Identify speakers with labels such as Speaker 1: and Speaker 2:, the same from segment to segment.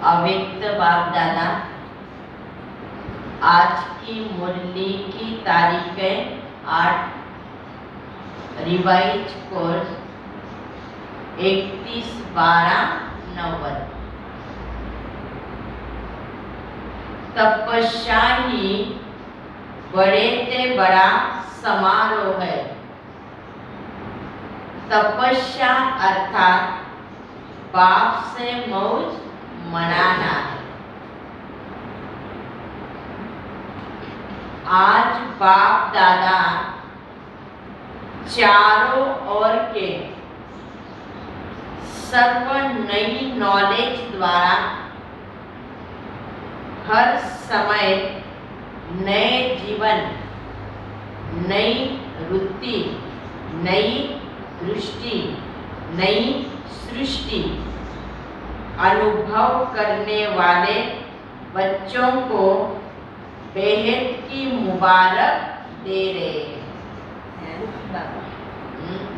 Speaker 1: अव्यक्त बाप दादा, आज की मुरली की तारीख है 8, रिवाइज कोर्स 31/12/90। तपस्या ही बड़े से बड़ा समारोह है। तपस्या अर्थात बाप से मौज मनाना है। आज बाप दादा चारों ओर के सर्व नई नॉलेज द्वारा हर समय नए जीवन, नई रुचि, नई दृष्टि, नई सृष्टि अनुभव करने वाले बच्चों को बेहद की मुबारक दे रहे हैं।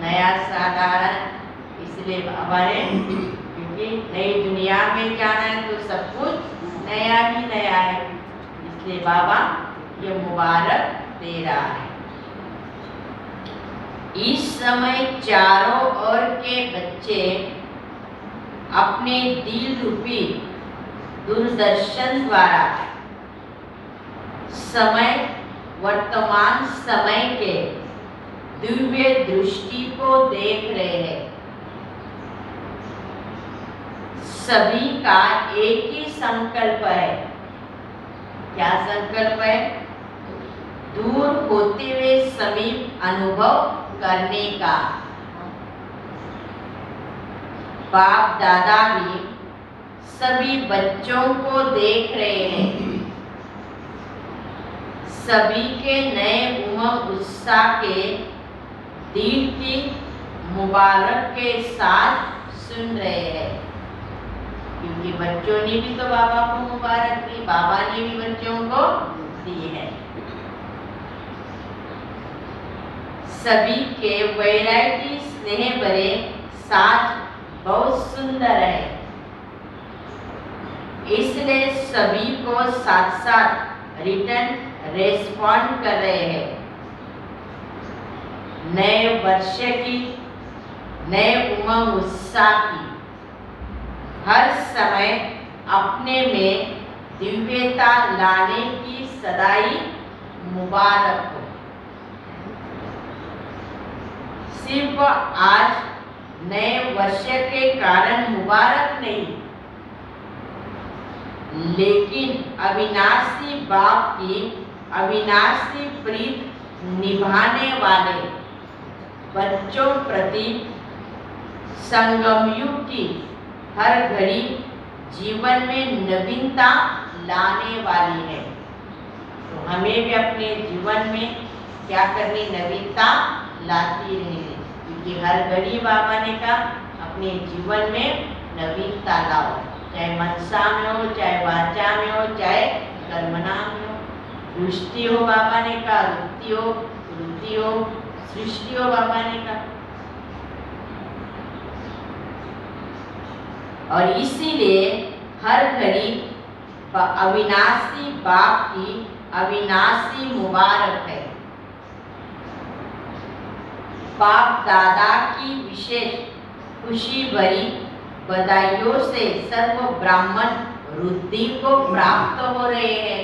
Speaker 1: नया साधारण इसलिए बाबा ने, क्योंकि नई दुनिया में जाना है तो सब कुछ नया ही नया है, इसलिए बाबा ये मुबारक दे रहा है। इस समय चारों ओर के बच्चे अपने दिल रूपी दूरदर्शन द्वारा समय, वर्तमान समय के दिव्य दृष्टि को देख रहे हैं। सभी का एक ही संकल्प है। क्या संकल्प है? दूर होते हुए समीप अनुभव करने का। बाप दादा भी सभी बच्चों को देख रहे हैं। सभी के नए उमंग उत्साह के दिल की मुबारक के साथ सुन रहे हैं, क्योंकि बच्चों ने भी तो बाबा को मुबारक दी, बाबा ने भी बच्चों को दी है। सभी के वैरायटी स्नेह भरे साथ बहुत सुंदर है, इसलिए सभी को साथ साथ रिटर्न रेस्पॉन्ड कर रहे हैं। नए वर्ष की, नए उमंग उत्साह की हर समय अपने में दिव्यता लाने की सदाई मुबारक हो। सिर्फ आज नए वर्ष के कारण मुबारक नहीं, लेकिन अविनाशी बाप की अविनाशी प्रीत निभाने वाले बच्चों प्रति संगम युग की हर घड़ी जीवन में नवीनता लाने वाली है। तो हमें भी अपने जीवन में क्या करनी? नवीनता लाती रहनी, क्योंकि हर घड़ी बाबा ने कहा अपने जीवन में नवीनता लाओ, चाहे मनसा में हो, चाहे वाचा में हो, चाहे कर्मना में हो। दृष्टि हो बाबा ने कहा, रुचि हो, रुचि हो, सृष्टि हो बाबा ने कहा। और इसीलिए हर घड़ी अविनाशी बाप की अविनाशी मुबारक है। बाप दादा की विशेष खुशी भरी बधाइयों से सर्व ब्राह्मण रुद्धि को प्राप्त हो रहे हैं,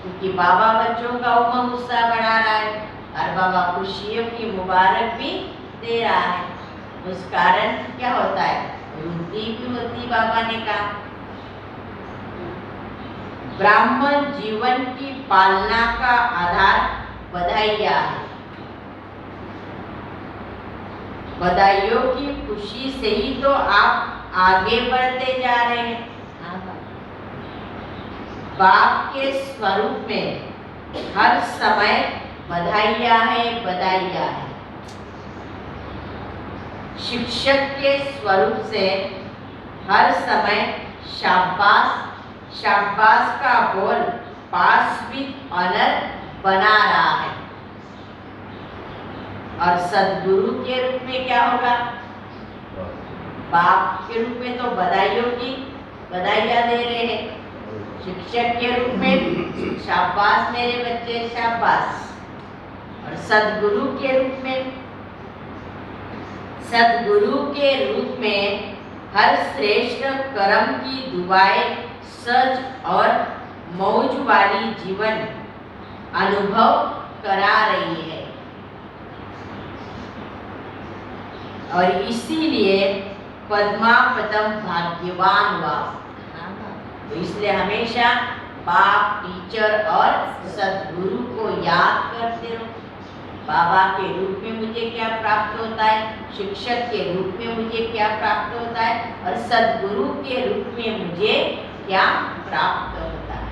Speaker 1: क्योंकि बाबा बच्चों का उमंग उत्साह बढ़ा रहा है और बाबा खुशियों की मुबारक भी दे रहा है। उस कारण क्या होता है? रुद्धि की होती। बाबा ने कहा ब्राह्मण जीवन की पालना का आधार बधाइयाँ है। बधाइयों की खुशी से ही तो आप आगे बढ़ते जा रहे हैं। बाप के स्वरूप में हर समय बधाइयाँ है, बधाइयाँ है। शिक्षक के स्वरूप से हर समय शाबाश शाबाश का बोल पास विद ऑनर बना रहा है। और सद्गुरु के रूप में क्या होगा? बाप के रूप में तो बधाइयों की बधाइयाँ दे रहे हैं शिक्षक के रूप में, शाबाश मेरे बच्चे शाबाश। और सद्गुरु के रूप में हर श्रेष्ठ कर्म की दुआएं सच और मौज वाली जीवन अनुभव करा रही है। और इसीलिए पद्मापदम भाग्यवान हुआ। तो इसलिए हमेशा बाप, टीचर और सद्गुरु को याद करते रहो। बाबा के रूप में मुझे क्या प्राप्त होता है, शिक्षक के रूप में मुझे क्या प्राप्त होता है, और सद्गुरु के रूप में मुझे क्या प्राप्त होता है।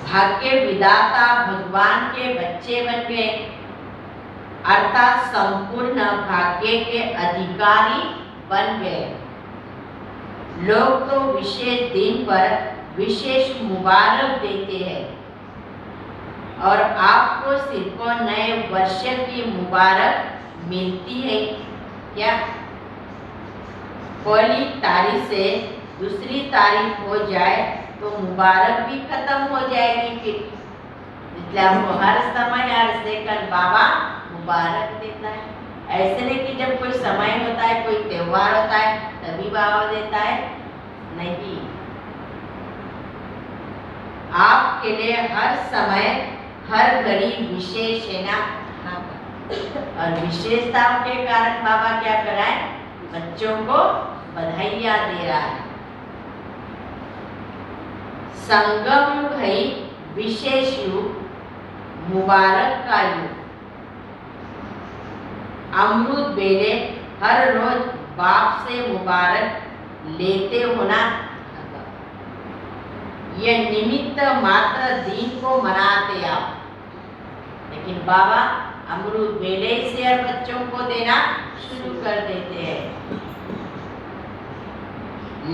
Speaker 1: भाग्य विधाता भगवान के बच्चे बन गए, अर्थात संपूर्ण भाग्य के अधिकारी बन गए। लोग तो विशेष दिन पर विशेष मुबारक देते हैं, और आपको सिर्फ नए वर्ष की मुबारक मिलती है क्या? पहली तारीख से दूसरी तारीख हो जाए तो मुबारक भी खत्म हो जाएगी फिर। इसलिए आपको हर समय हर सेकंड बाबा मुबारक देता है। ऐसे नहीं कि जब कोई समय होता है, कोई त्योहार होता है तभी बाबा देता है, नहीं। आपके लिए हर समय हर घड़ी विशेष है ना। और विशेषताओं के कारण बाबा क्या कर रहा है? बच्चों को बधाइयाँ दे रहा है। संगम युग है विशेष युग, मुबारक का युग। अमृत बेले हर रोज बाप से मुबारक लेते हो ना। यह निमित्त मात्र दिन को मनाते आप, लेकिन बाबा अमृत बेले से हर बच्चों को देना शुरू कर देते हैं।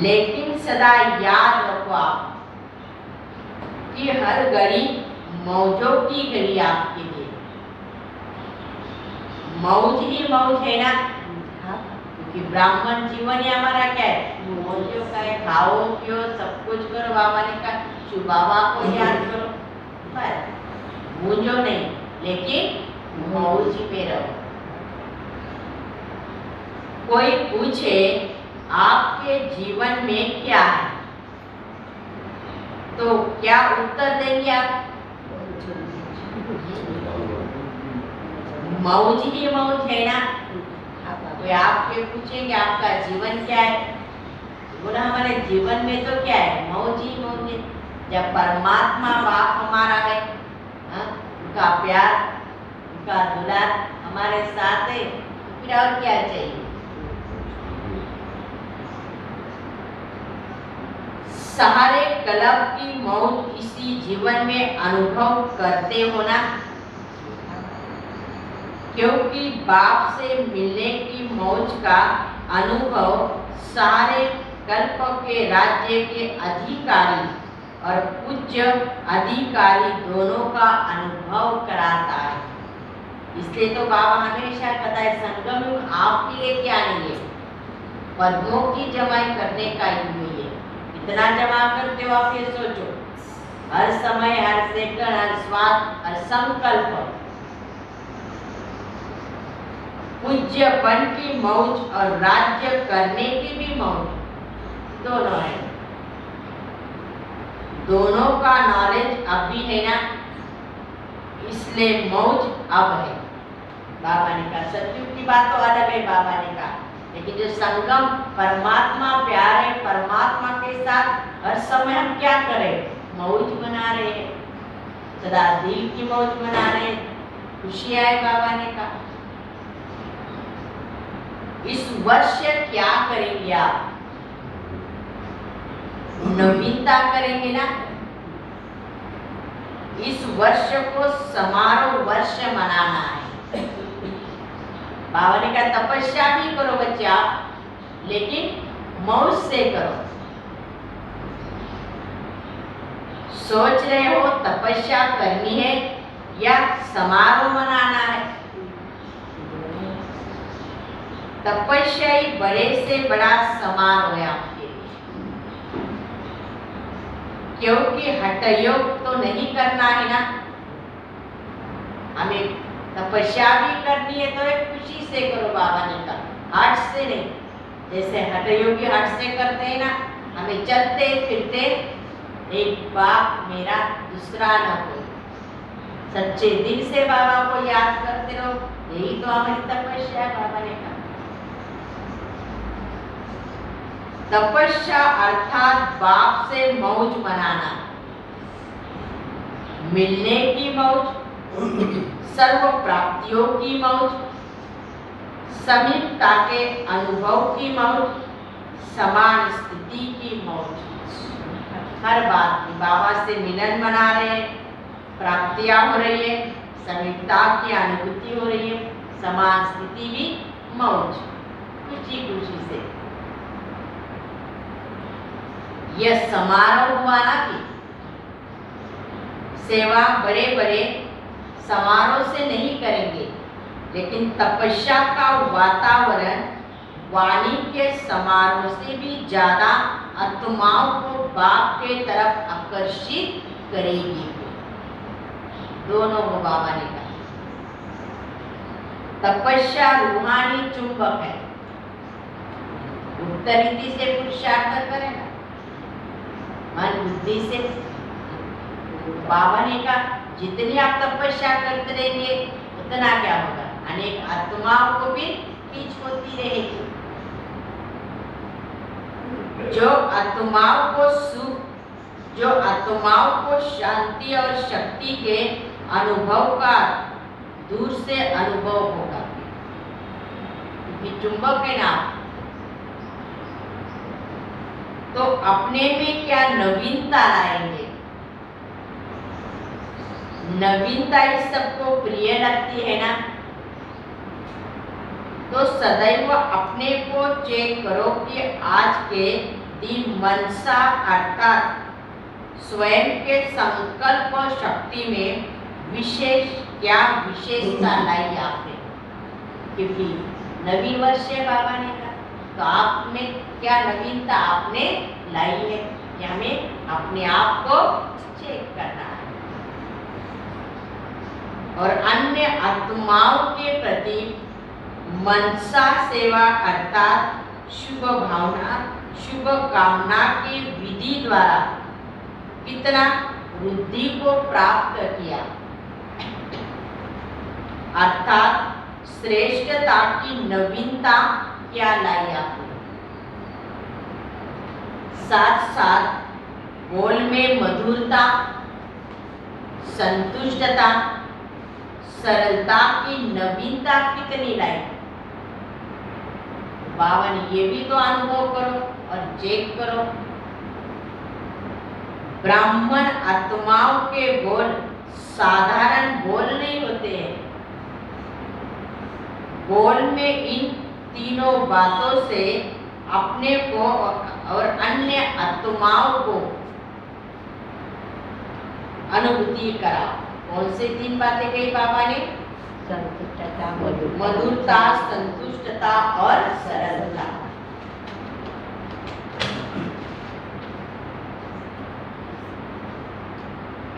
Speaker 1: लेकिन सदा याद रखो आप कि हर घड़ी मौजों की घड़ी आपके लिए। मौज ही मौज है ना, क्योंकि ब्राह्मण जीवन ही हमारा क्या है? मौजों का है। खाओ पियो सब कुछ करो, बाबा ने कहा शिव बाबा को याद करो, बस मूंझो नहीं, लेकिन मौज में रहो। कोई पूछे आपके जीवन में क्या है, तो क्या उत्तर देंगे आप? मौज ही मौज है ना। कोई आपके पूछेंगे आपका जीवन क्या है, बोला हमारे जीवन में तो क्या है? मौज ही मौज है। जब परमात्मा बाप हमारा है, उनका प्यार उनका दुलार हमारे साथ है, फिर और क्या चाहिए? सारे कलब की मौज इसी जीवन में अनुभव करते हो ना, क्योंकि बाप से मिलने की मौज का अनुभव सारे कल्प के राज्य के अधिकारी और पूज्य अधिकारी दोनों का अनुभव कराता है। इसलिए तो बाबा हमेशा कहता है संगम युग आपके लिए क्या नहीं है, पद्मों की जमाई करने का युग है। इतना जमा करते हो आप, ये सोचो। हर समय हर सेकंड हर स्वाद हर संकल्प पूज्यपन की मौज और राज्य करने की भी मौज, दोनों है। दोनों का नॉलेज अब भी है ना, इसलिए मौज अब है। बाबा ने कहा सत्युग की बात तो अलग है, बाबा ने कहा, लेकिन जो संगम परमात्मा प्यार है, परमात्मा के साथ हर समय हम क्या करें? मौज मना रहे हैं, सदा दिल की मौज मना रहे हैं, खुशी आए। बाबा ने कहा इस वर्ष क्या करेंगे आप? नवीनता करेंगे ना। इस वर्ष को समारोह वर्ष मनाना है। बाबा ने कहा तपस्या भी करो बच्चे आप, लेकिन मौज से करो। सोच रहे हो तपस्या करनी है या समारोह मनाना है? तपस्या ही बड़े से बड़ा समारोह है आपके लिए, क्योंकि हठयोग तो नहीं करना है ना। हमें तपस्या भी करनी है तो एक खुशी से करो, बाबा ने कहा, हठ से नहीं। जैसे हठयोगी हठ से करते हैं ना, हमें चलते फिरते एक बाप मेरा दूसरा न हो, सच्चे दिल से बाबा को याद करते रहो, यही तो हमारी तपस्या है। बाबा ने कहा तपस्या अर्थात बाप से मौज मनाना, मिलने की मौज, सर्व प्राप्तियों की मौज, समीपता के अनुभव की मौज, समान स्थिति की मौज। हर बात की बाबा से मिलन मना रहे हैं, प्राप्तियां हो रही है, समीपता की अनुभूति हो रही है, समान स्थिति भी मौज, खुशी खुशी से। यह समारोह हुआ ना कि सेवा बड़े बड़े समारोह से नहीं करेंगे, लेकिन तपस्या का वातावरण वाणी के समारोह से भी ज्यादा आत्माओं को बाप के तरफ आकर्षित करेगी। दोनों को बाबा ने कहा तपस्या रूहानी चुंबक है, उत्तर रीति से पुरुषार्थ करेगा, मन बुद्धि से। बाबा ने कहा जितनी आप तपस्या करते रहेंगे उतना क्या होगा, अनेक आत्माओं को भी खींच होती रहेगी। जो आत्माओं को सुख, जो आत्माओं को शांति और शक्ति के अनुभव का दूर से अनुभव होगा, क्योंकि चुंबक है ना, तो अपने में क्या नवीनता लाएंगे। नवीनता इस सबको प्रिय लगती है ना, तो सदैव अपने को चेक करो कि आज के दिन मनसा अर्थात स्वयं के संकल्प शक्ति में विशेष क्या विशेषता लाई आपने, क्योंकि नवीन वर्ष है बाबा ने कहा, तो आप में क्या नवीनता आपने लाई है, कि हमें अपने आप को चेक करना है। और अन्य आत्माओं के प्रति मनसा सेवा अर्थात शुभ भावना, शुभ कामना की विधि द्वारा कितना वृद्धि को प्राप्त किया, अर्थात श्रेष्ठता की नवीनता क्या लाई आपने। साथ साथ बोल में मधुरता, संतुष्टता, सरलता की नवीनता कितनी लाई। बाबा ने ये भी तो अनुभव करो और चेक करो। ब्राह्मण आत्माओं के बोल साधारण बोल नहीं होते हैं, बोल में इन तीनों बातों से अपने को और अन्य आत्माओं को अनुभूति कराओ। कौन से तीन बातें कही बाबा ने?
Speaker 2: संतुष्टता,
Speaker 1: मधुरता, संतुष्टता और सरलता।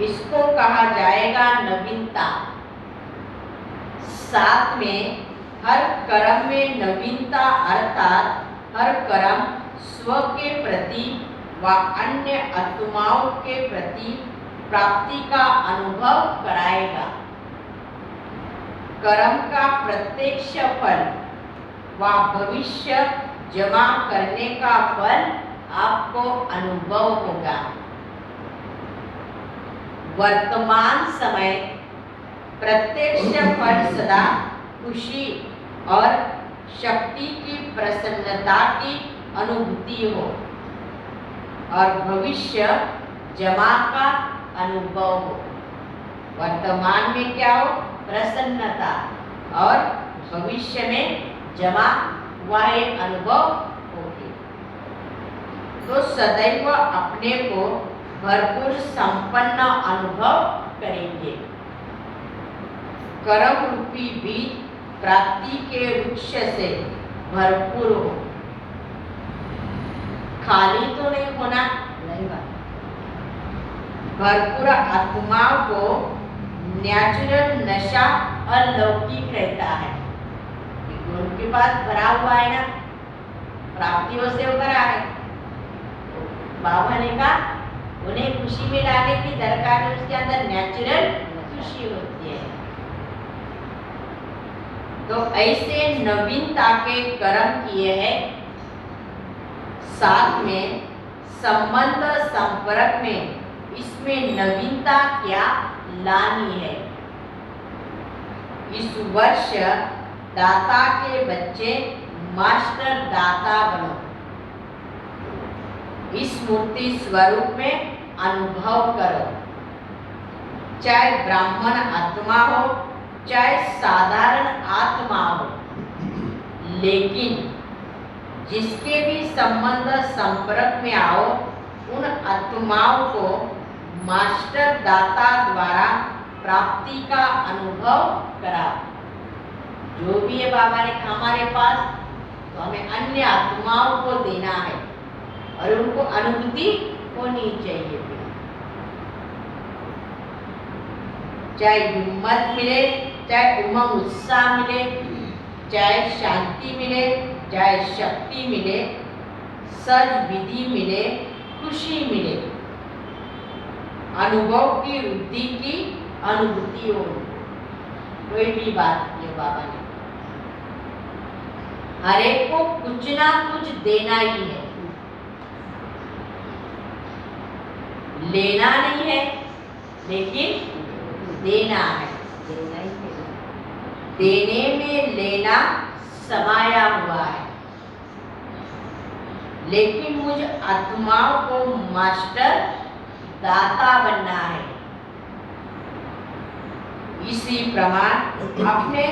Speaker 1: इसको कहा जाएगा नवीनता। साथ में हर कर्म में नवीनता अर्थात हर कर्म स्व के प्रति व अन्य आत्माओं के प्रति प्राप्ति का अनुभव कराएगा। कर्म का प्रत्यक्ष फल व भविष्य जमा करने का फल आपको अनुभव होगा। वर्तमान समय प्रत्यक्ष फल सदा खुशी और शक्ति की प्रसन्नता की अनुभूति हो और भविष्य जमा का अनुभव हो। वर्तमान में क्या हो? प्रसन्नता, और भविष्य में जमा हुआ अनुभव होगी। तो सदैव अपने को भरपूर संपन्न अनुभव करेंगे। कर्म रूपी बीज प्राप्ति के वृक्ष से भरपूर हो, खाली तो नहीं होना।
Speaker 2: नहीं बात।
Speaker 1: भरपूर आत्माओं को नेचुरल नशा अलौकिक रहता है, क्योंकि उनके पास भरा हुआ है ना, प्राप्तियों से भरा है। बाबा ने कहा उन्हें खुशी में लाने की दरकार है, उसके अंदर नेचुरल खुशी होती है। तो ऐसे नवीनता के कर्म किए हैं, साथ में संबंध संपर्क में इसमें नवीनता क्या लानी है। इस वर्ष दाता के बच्चे मास्टर दाता बनो, इस मूर्ति स्वरूप में अनुभव करो, चाहे ब्राह्मण आत्मा हो चाहे साधारण आत्मा हो, लेकिन जिसके भी संबंध संपर्क में आओ उन आत्माओं को मास्टर दाता द्वारा प्राप्ति का अनुभव कराओ। जो भी है बाबा ने हमारे पास, तो हमें अन्य आत्माओं को देना है और उनको अनुभूति होनी चाहिए। चाहे हिम्मत मिले, चाहे उमंग उत्साह मिले, चाहे शांति मिले, चाहे शक्ति मिले, सज विधि मिले, खुशी मिले, अनुभव की वृद्धि की अनुभूति हो, कोई भी बात ये बाबा ने हर एक को कुछ ना कुछ देना ही है, लेना नहीं है लेकिन देना है। देने में लेना समाया हुआ है, लेकिन मुझ आत्माओं को मास्टर दाता बनना है। इसी प्रमाण अपने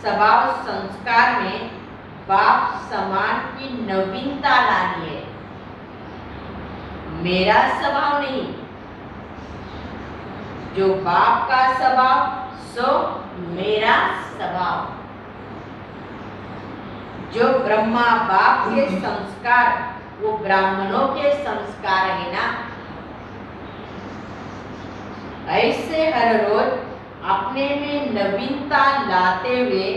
Speaker 1: स्वभाव संस्कार में बाप समान की नवीनता लानी है। मेरा स्वभाव नहीं, जो बाप का स्वभाव सो मेरा स्वभाव। जो ब्रह्मा बाप के संस्कार वो ब्राह्मणों के संस्कार है ना, ऐसे हर रोज अपने में नवीनता लाते हुए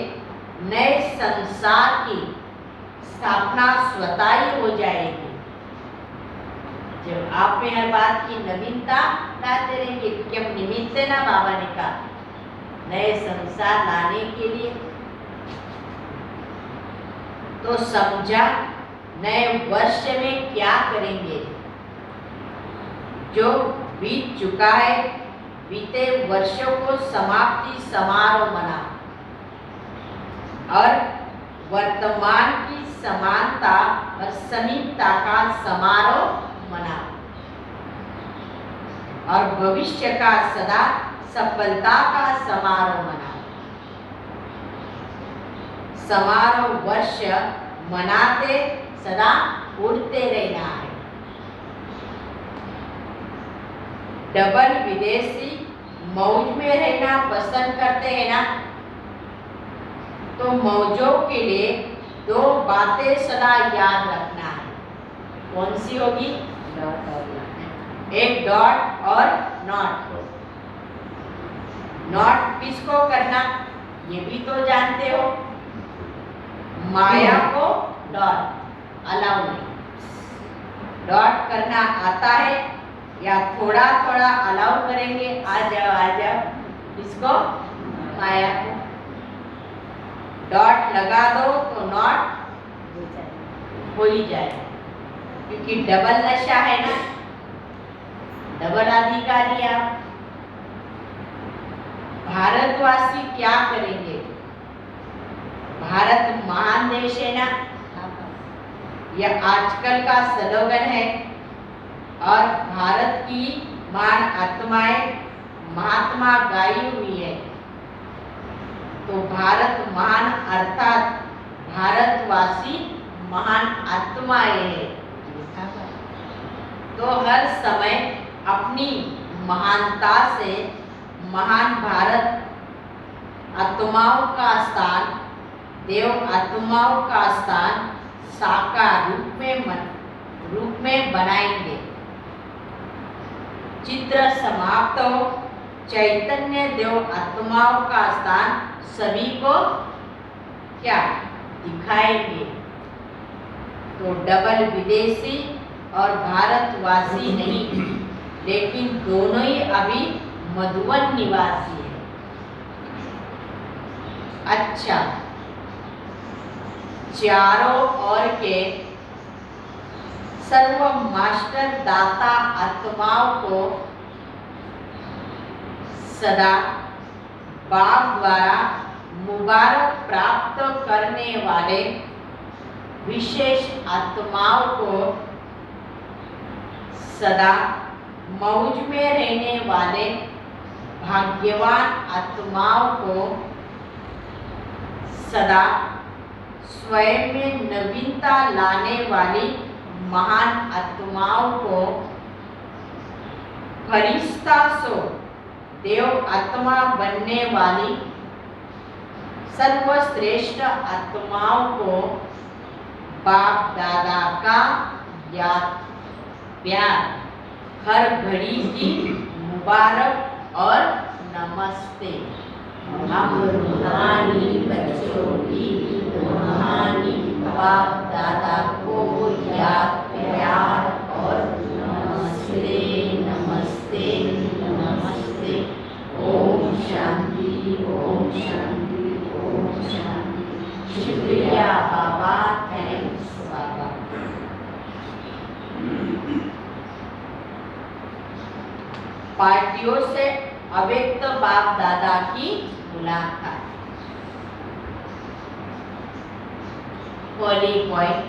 Speaker 1: नए संसार की स्थापना स्वतः ही हो जाएगी। जब आप में हर बात की नवीनता लाते रहेंगे, क्योंकि हम निमित्त है ना, बाबा ने कहा नए संसार लाने के लिए। तो समझा नए वर्ष में क्या करेंगे। जो बीत चुका है, बीते वर्षों को समाप्ति समारोह मना और वर्तमान की समानता और समीपता का समारोह मना और भविष्य का सदा सफलता का समारोह मना। समारोह वर्ष मनाते सदा उड़ते रहना है। डबल विदेशी मौज में रहना पसंद करते हैं ना, तो मौजों के लिए दो बातें सदा याद रखना है। कौन सी होगी?
Speaker 2: डॉट और नॉट।
Speaker 1: एक डॉट और नॉट। नॉट किसको करना ये भी तो जानते हो, माया को डॉट अलाउ नहीं। डॉट करना आता है या थोड़ा थोड़ा अलाउ करेंगे, आ जाओ इसको माया को। डॉट लगा दो तो नॉट हो ही जाए, क्योंकि डबल नशा है ना, डबल अधिकारी आप। भारतवासी क्या करेंगे? भारत महान देश है ना, यह आजकल का स्लोगन है। और भारत की महान आत्माएं महात्मा गाई हुई है। तो भारत महान अर्थात भारतवासी महान आत्माएं हैं। तो हर समय अपनी महानता से महान भारत आत्माओं का स्थान देव आत्माओं का स्थान साकार रूप में बनाएंगे। चित्र समाप्त हो, चैतन्य देव आत्माओं का स्थान सभी को क्या दिखाएंगे। तो डबल विदेशी और भारतवासी नहीं, लेकिन दोनों ही अभी मधुवन निवासी है। अच्छा, चारों ओर के सर्व मास्टर दाता आत्माओं को सदा बाप द्वारा मुबारक प्राप्त करने वाले विशेष आत्माओं को सदा मौज में रहने वाले भाग्यवान आत्माओं को सदा स्वयं में नवीनता लाने वाली महान आत्माओं को फरिश्ता सो देव आत्मा बनने वाली सर्वश्रेष्ठ आत्माओं को बाप दादा का याद प्यार हर घड़ी की मुबारक और नमस्ते। हम रूहानी बच्चों की रूहानी बाप दादा को याद प्यार और नमस्ते नमस्ते नमस्ते। ओम शांति ओम शांति ओम शांति। शुक्रिया बाबा, थैंक्स बाबा। पार्टियों से अव्यक्त बाप दादा की मुलाकात। पहली पॉइंट,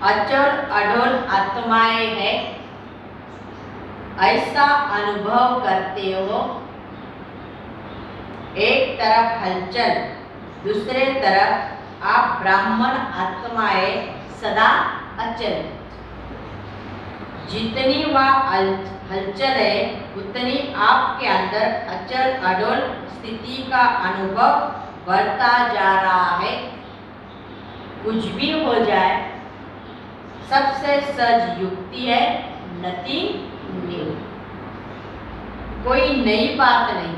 Speaker 1: अचल अडोल आत्माएं हैं, ऐसा अनुभव करते हो। एक तरफ हलचल, दूसरे तरफ आप ब्राह्मण आत्माएं सदा अचल। जितनी वह हलचल है उतनी आपके अंदर अचल अडोल स्थिति का अनुभव बढ़ता जा रहा है। कुछ भी हो जाए, सबसे सहज युक्ति है नथिंग न्यू। कोई नई बात नहीं।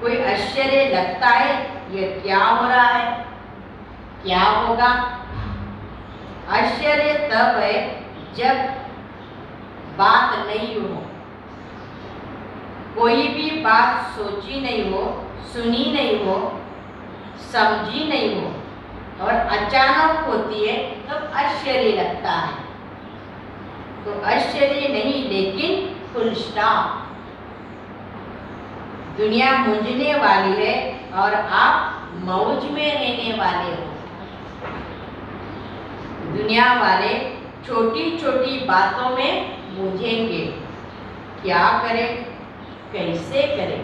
Speaker 1: कोई आश्चर्य लगता है ये क्या हो रहा है, क्या होगा। आश्चर्य तब है जब बात नहीं हो, कोई भी बात सोची नहीं हो, सुनी नहीं हो, समझी नहीं हो और अचानक होती है तब आश्चर्य लगता है। तो आश्चर्य नहीं, लेकिन फुल स्टॉप। दुनिया मूंझने वाली है और आप मौज में रहने वाले हो। दुनिया वाले छोटी छोटी बातों में मूझेंगे, क्या करें, कैसे करें,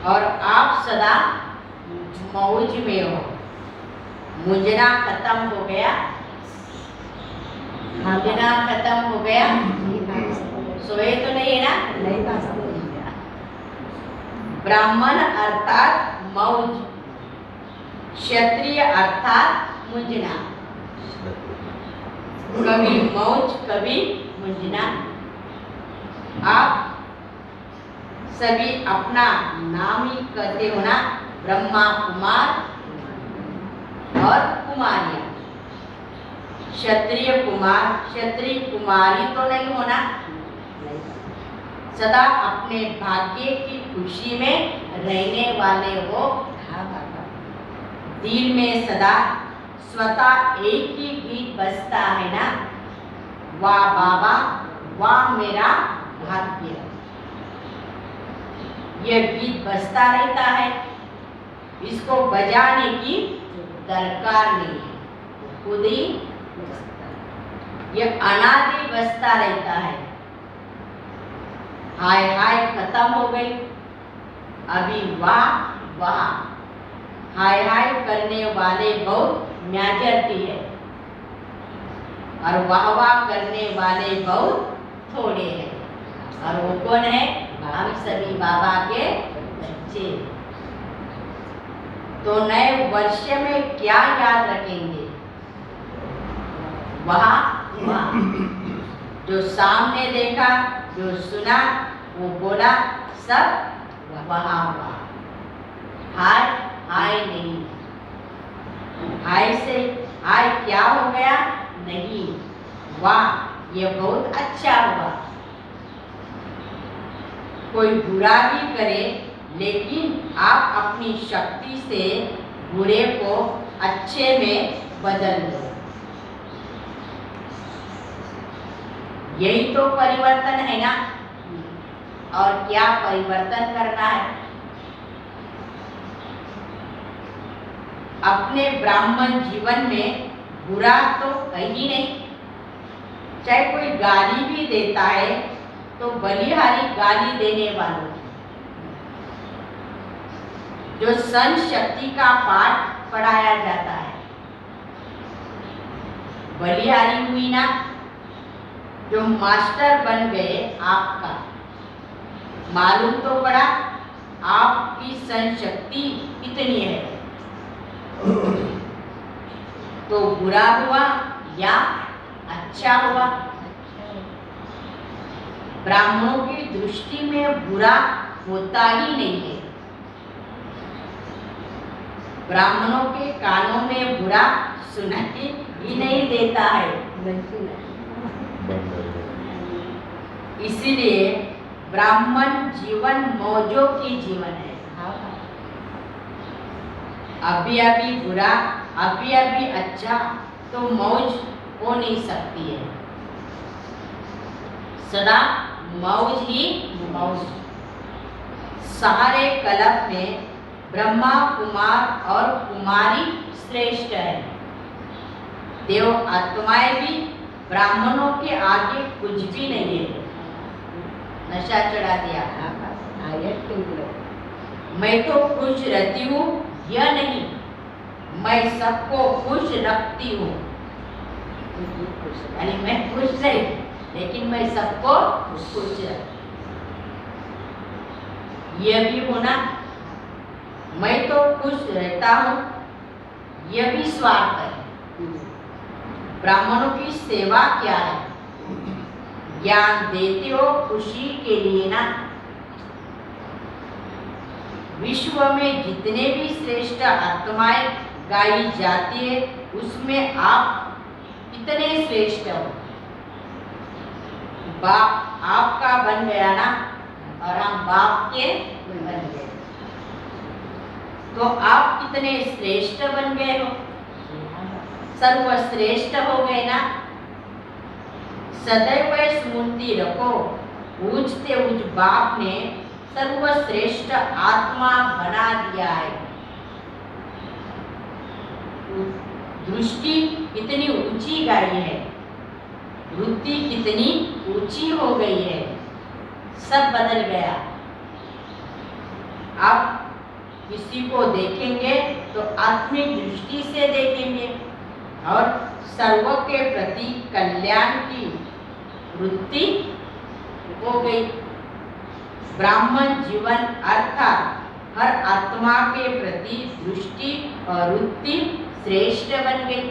Speaker 1: और आप सदा मौज में हो। मूंझना खत्म हो गया, मूंझना खत्म हो गया। सोए तो नहीं है ना। ब्राह्मण अर्थात मौज, क्षत्रिय अर्थात मूंझना। कभी मौज कभी मूंझना। आप सभी अपना नाम ही कहते हो ना, ब्रह्मा कुमार और कुमारियां। क्षत्रिय कुमार क्षत्रिय कुमारी तो नहीं होना। सदा अपने भाग्य की खुशी में रहने वाले हो। दिल में सदा स्वतः एक ही गीत बजता है ना, वाह बाबा वाह मेरा भाग्य। यह गीत बजता रहता है, इसको बजाने की दरकार नहीं है, खुद ही यह अनादि बजता रहता है। हाय हाय खत्म हो गई, अभी वाह वाह। हाय हाय करने वाले बहुत मेजॉरिटी है और वाह वाह करने वाले बहुत थोड़े हैं। और वो कौन है? हम सभी बाबा के बच्चे। तो नए वर्ष में क्या याद रखेंगे? वाह, जो सामने देखा, जो सुना, वो बोला, सब वहाँ हुआ। हाय नहीं, हाय से हाय क्या हो गया? नहीं, वाह ये बहुत अच्छा हुआ। कोई बुरा भी करे, लेकिन आप अपनी शक्ति से बुरे को अच्छे में बदल दो। यही तो परिवर्तन है ना। और क्या परिवर्तन करना है? अपने ब्राह्मण जीवन में बुरा तो है ही नहीं। चाहे कोई गाली भी देता है तो बलिहारी गाली देने वालों की, जो सन शक्ति का पाठ पढ़ाया जाता है, बलिहारी हुई ना। जो मास्टर बन गए आपका, मालूम तो पड़ा आपकी सन शक्ति कितनी है। तो बुरा हुआ या अच्छा हुआ? ब्राह्मणों की दृष्टि में बुरा होता ही नहीं है। ब्राह्मणों के कानों में बुरा सुनाई ही नहीं देता है। इसीलिए ब्राह्मण जीवन मौजों की जीवन है। अभी अभी बुरा, अभी अभी अच्छा, तो मौज हो नहीं सकती है। सदा मौज ही मौज। सारे कल्प में ब्रह्मा कुमार और कुमारी श्रेष्ठ है। देव आत्माएं भी ब्राह्मणों के आगे कुछ भी नहीं है। नशा चढ़ा दिया। मैं तो खुश रहती हूँ यह नहीं, मैं सबको खुश रखती हूँ। यानी मैं खुश नहीं, लेकिन मैं सबको खुश रखती। यह भी होना, मैं तो खुश रहता हूँ, यह भी स्वार्थ है। ब्राह्मणों की सेवा क्या है? ज्ञान देते हो खुशी के लिए ना। विश्व में जितने भी श्रेष्ठ आत्माएं गाई जाती है, उसमें आप कितने श्रेष्ठ हो। बाप आपका बन गया ना, और हम बाप के बन गए, तो आप कितने श्रेष्ठ बन गए हो। सर्वश्रेष्ठ हो गए ना। सदैव स्मृति रखो, पूछते उस बाप ने सर्वश्रेष्ठ आत्मा बना दिया है। दृष्टि कितनी ऊंची गई है, वृत्ति कितनी ऊंची हो गई है, सब बदल गया। आप किसी को देखेंगे तो आत्मिक दृष्टि से देखेंगे और सर्व के प्रति कल्याण की वृत्ति हो गई। ब्राह्मण जीवन अर्थात हर आत्मा के प्रति दृष्टि और वृत्ति श्रेष्ठ बन गई।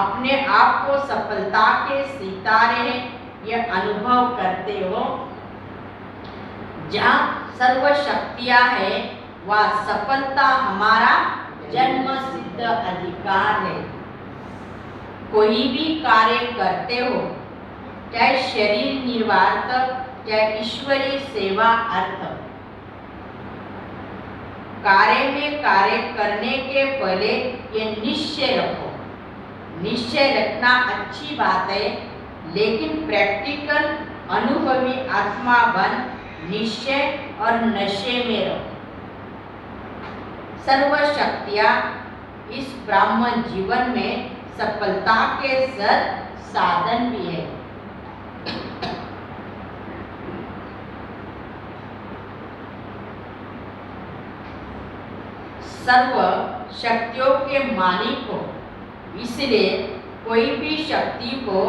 Speaker 1: अपने आप को सफलता के सितारे हैं, यह अनुभव करते हो। जहाँ सर्व शक्तियाँ है, वह सफलता हमारा जन्म सिद्ध अधिकार है। कोई भी कार्य करते हो, चाहे शरीर निर्वाह, चाहे ईश्वरीय सेवा अर्थ, कार्य में कार्य करने के पहले ये निश्चय रखो। निश्चय रखना अच्छी बात है, लेकिन प्रैक्टिकल अनुभवी आत्मा बन निश्चय और नशे में रहो। सर्व शक्तियाँ इस ब्राह्मण जीवन में सफलता के साधन भी है। सर्व शक्तियों के मालिक हो, इसलिए कोई भी शक्ति को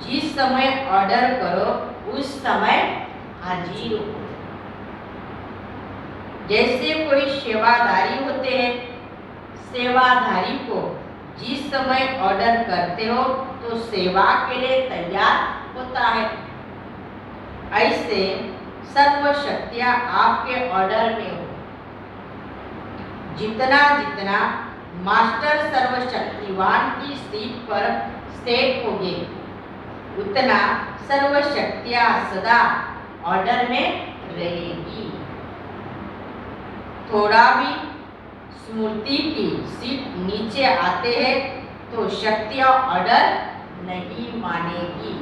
Speaker 1: जिस समय ऑर्डर करो उस समय हाजिर हो। जैसे कोई सेवाधारी होते हैं। सेवाधारी को जिस समय ऑर्डर करते हो तो सेवा के लिए तैयार होता है। ऐसे सर्व शक्तियां आपके ऑर्डर में हो। जितना जितना मास्टर सर्वशक्तिवान की सीट पर सेट होंगे, उतना सर्व शक्तियां सदा ऑर्डर में रहेगी। थोड़ा भी स्मृति की सीट नीचे आते हैं तो शक्तियां ऑर्डर नहीं मानेगी।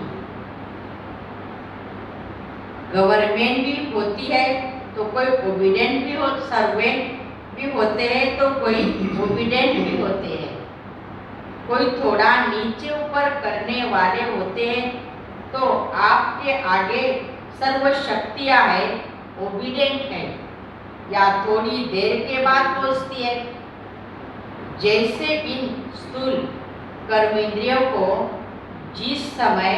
Speaker 1: गवर्नमेंट भी होती है तो कोई ओबीडेंट भी हो, सर्वेंट भी होते हैं तो कोई ओबीडेंट भी होते हैं। कोई थोड़ा नीचे ऊपर करने वाले होते हैं तो आपके आगे सर्व शक्तियां है, ओबीडेंट है, या थोड़ी देर के बाद पहुंचती है। जैसे इन स्थूल कर्मेंद्रियों को जिस समय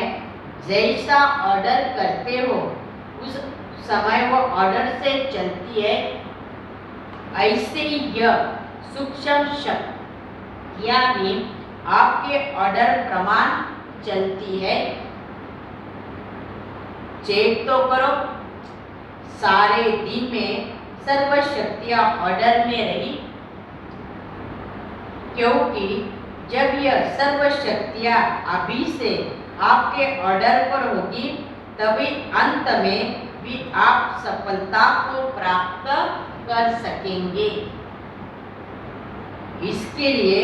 Speaker 1: जैसा ऑर्डर करते हो उस समय वो ऑर्डर से चलती है, ऐसे ही यह सूक्ष्म शक्तियां भी आपके ऑर्डर प्रमाण चलती है। चेक तो करो, सारे दिन में सर्व शक्तियां ऑर्डर में रही, क्योंकि जब यह सर्व शक्तियां अभी से आपके ऑर्डर पर होगी तभी अंत में भी आप सफलता को प्राप्त कर सकेंगे। इसके लिए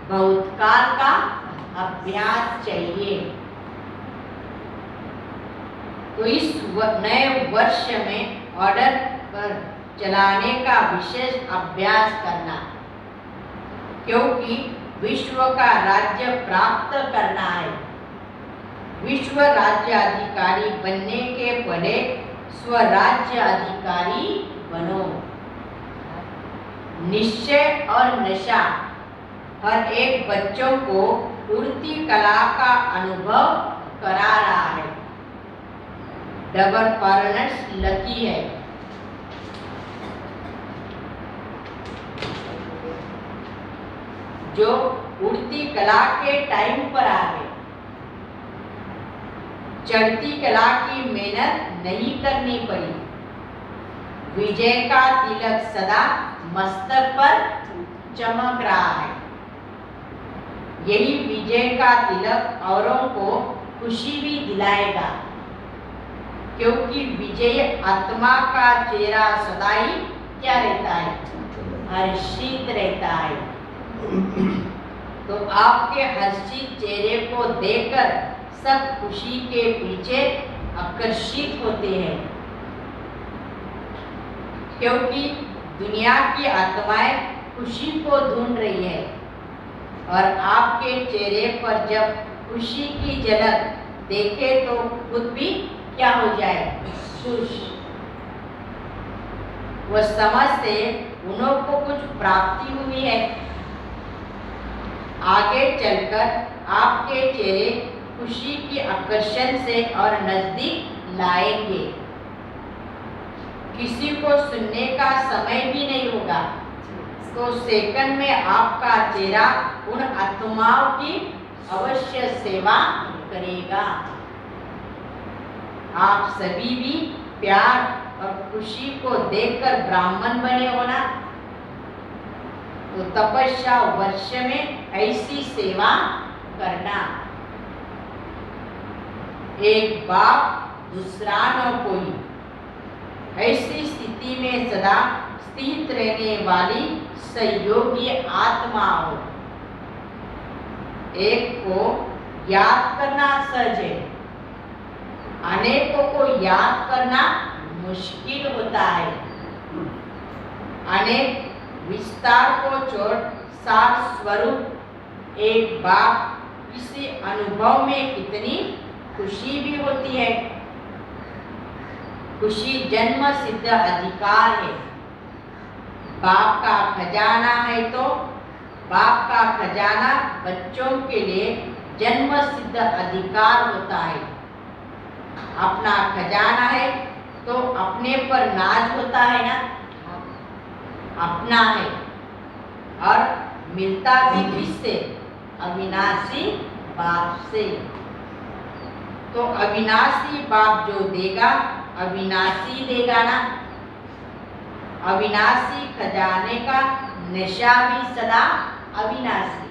Speaker 1: बहुत काल का अभ्यास चाहिए। तो इस नए वर्ष में ऑर्डर पर चलाने का विशेष अभ्यास करना, क्योंकि विश्व का राज्य प्राप्त करना है। विश्व राज्य अधिकारी बनने के पहले स्वराज्य अधिकारी बनो। निश्चय और नशा हर एक बच्चों को उड़ती कला का अनुभव करा रहा है। डबल फॉरेनर्स लकी है। जो उड़ती कला के टाइम पर आ गए। चढ़ती कला की मेहनत नहीं करनी पड़ी। विजय का तिलक सदा मस्तक पर चमक रहा है। यही विजय का तिलक औरों को खुशी भी दिलाएगा, क्योंकि विजय आत्मा का चेहरा सदा ही क्या रहता है, हर्षित रहता है। तो आपके हर्षित चेहरे को देखकर सब खुशी के पीछे आकर्षित होते हैं, क्योंकि दुनिया की आत्माएं खुशी को ढूंढ रही है और आपके चेहरे पर जब खुशी की झलक देखे तो खुद भी क्या हो जाए, खुश। वह समझ से उन्हों को कुछ प्राप्ति हुई है। आगे चलकर आपके चेहरे खुशी की आकर्षण से और नजदीक लाएंगे। किसी को सुनने का समय भी नहीं होगा तो सेकंड में आपका चेहरा उन आत्माओं की अवश्य सेवा करेगा। आप सभी भी प्यार और खुशी को देखकर ब्राह्मण बने हो ना, तो तपस्या वर्ष में ऐसी सेवा करना। एक बाप दूसरा न कोई, ऐसी स्थिति में सदा स्थित रहने वाली सहयोगी आत्मा हो। एक को याद करना सहज है, अनेकों को याद करना मुश्किल होता है। अनेक विस्तार को छोड़ सार स्वरूप एक बाप किसी अनुभव में कितनी खुशी भी होती है। खुशी जन्म सिद्ध अधिकार है। बाप का खजाना है तो बाप का खजाना बच्चों के लिए जन्म सिद्ध अधिकार होता है। अपना खजाना है तो अपने पर नाज होता है ना। अपना है और मिलता भी किससे? अविनाशी बाप से। तो अविनाशी बाप जो देगा अविनाशी देगा ना। अविनाशी खजाने का नशा भी सदा अविनाशी।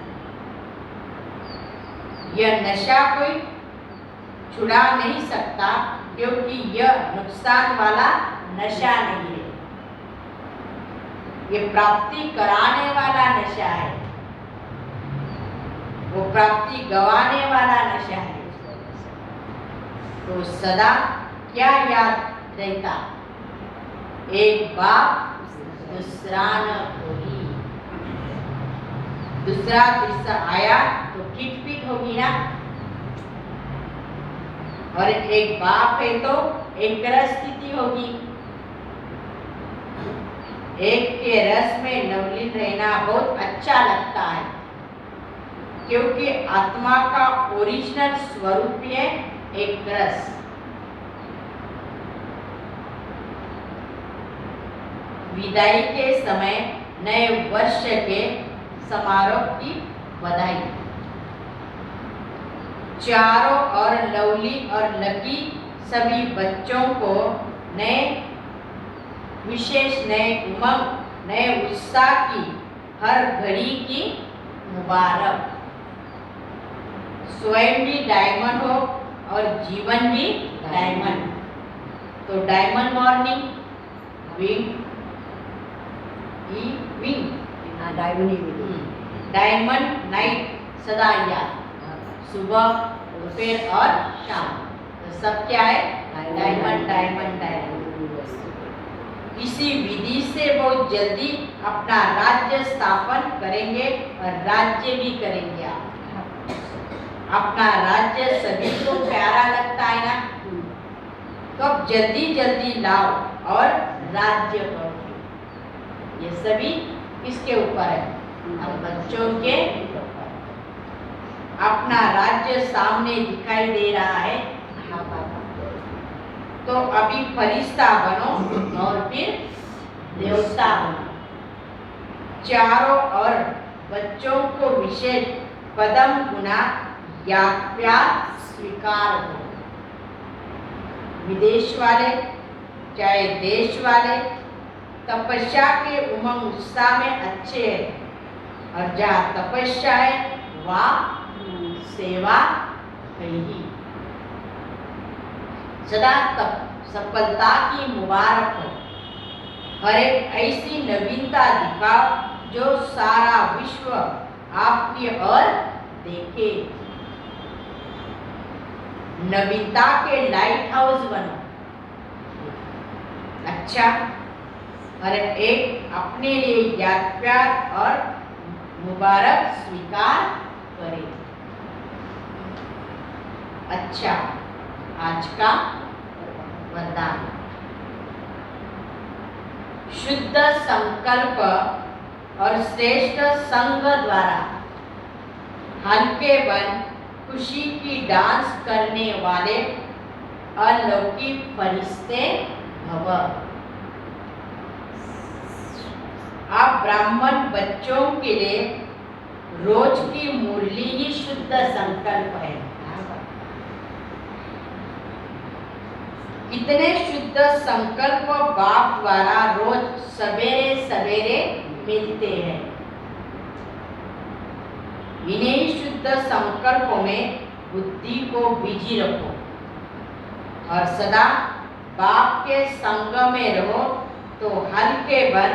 Speaker 1: यह नशा कोई छुड़ा नहीं सकता क्योंकि यह नुकसान वाला नशा नहीं है। ये प्राप्ति कराने वाला नशा है, वो प्राप्ति गवाने वाला नशा है। तो सदा क्या याद रहता? एक बाप दूसरा न कोई। दूसरा तीसरा आया तो किटपिट होगी ना। और एक बाप है तो एक रस स्थिति होगी। एक के रस में नवलीन रहना बहुत अच्छा लगता है क्योंकि आत्मा का ओरिजिनल स्वरूप है एक रस। विदाई के समय नए वर्ष के समारोह की बधाई। चारों ओर लवली और लकी सभी बच्चों को नए विशेष नए उमंग नए उत्साह की हर घड़ी की मुबारक। स्वयं भी डायमंड हो और जीवन भी डायमंड। तो diamond morning wing wing diamond night सदा याद। सुबह दोपहर और शाम तो सब क्या है? Diamond diamond diamond. इसी विधि से बहुत जल्दी अपना राज्य स्थापन करेंगे और राज्य भी करेंगे आप। अपना राज्य सभी को प्यारा लगता है ना, तो अब जल्दी जल्दी लाओ और राज्य करो। ये सभी किसके ऊपर है? हम बच्चों के ऊपर। अपना राज्य सामने दिखाई दे रहा है तो अभी फरिश्ता बनो और फिर देवता बनो। चारों ओर बच्चों को विशेष पदम गुना या प्यार स्वीकार हो। विदेश वाले चाहे देश वाले तपस्या के उमंग उत्साह में अच्छे हैं और जहाँ तपस्या है वहाँ सेवा है ही। सदा सफलता की मुबारक हो। हर एक ऐसी नवीनता दिखाओ जो सारा विश्व आपकी ओर देखे। नवीनता के लाइट हाउस बनो। अच्छा, हर एक अपने लिए याद प्यार और मुबारक स्वीकार करे। अच्छा, आज का वरदान। शुद्ध संकल्प और श्रेष्ठ संग द्वारा हल्के बन खुशी की डांस करने वाले अलौकिक फरिश्ते भव। आप ब्राह्मण बच्चों के लिए रोज की मुरली ही शुद्ध संकल्प है। कितने शुद्ध संकल्प बाप द्वारा रोज सवेरे सवेरे मिलते हैं। इन्हीं शुद्ध संकल्पों में बुद्धि को बिजी रखो और सदा बाप के संग में रहो तो हल्के बन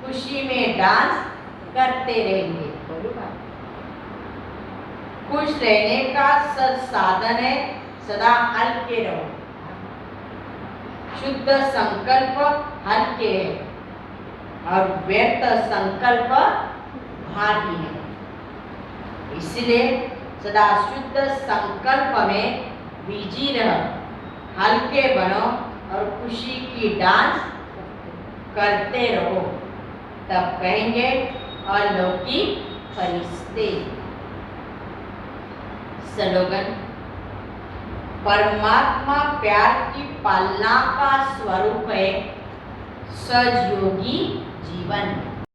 Speaker 1: खुशी में डांस करते रहेंगे। खुश रहने का सद साधन है सदा हल्के रहो। शुद्ध संकल्प हल्के है और व्यर्थ संकल्प भारी है। इसलिए सदा शुद्ध संकल्प में बिजी रहो, हल्के बनो और खुशी की डांस करते रहो। तब कहेंगे अलौकिक फरिश्ते। स्लोगन। परमात्मा प्यार की पालना का स्वरूप है। सज योगी जीवन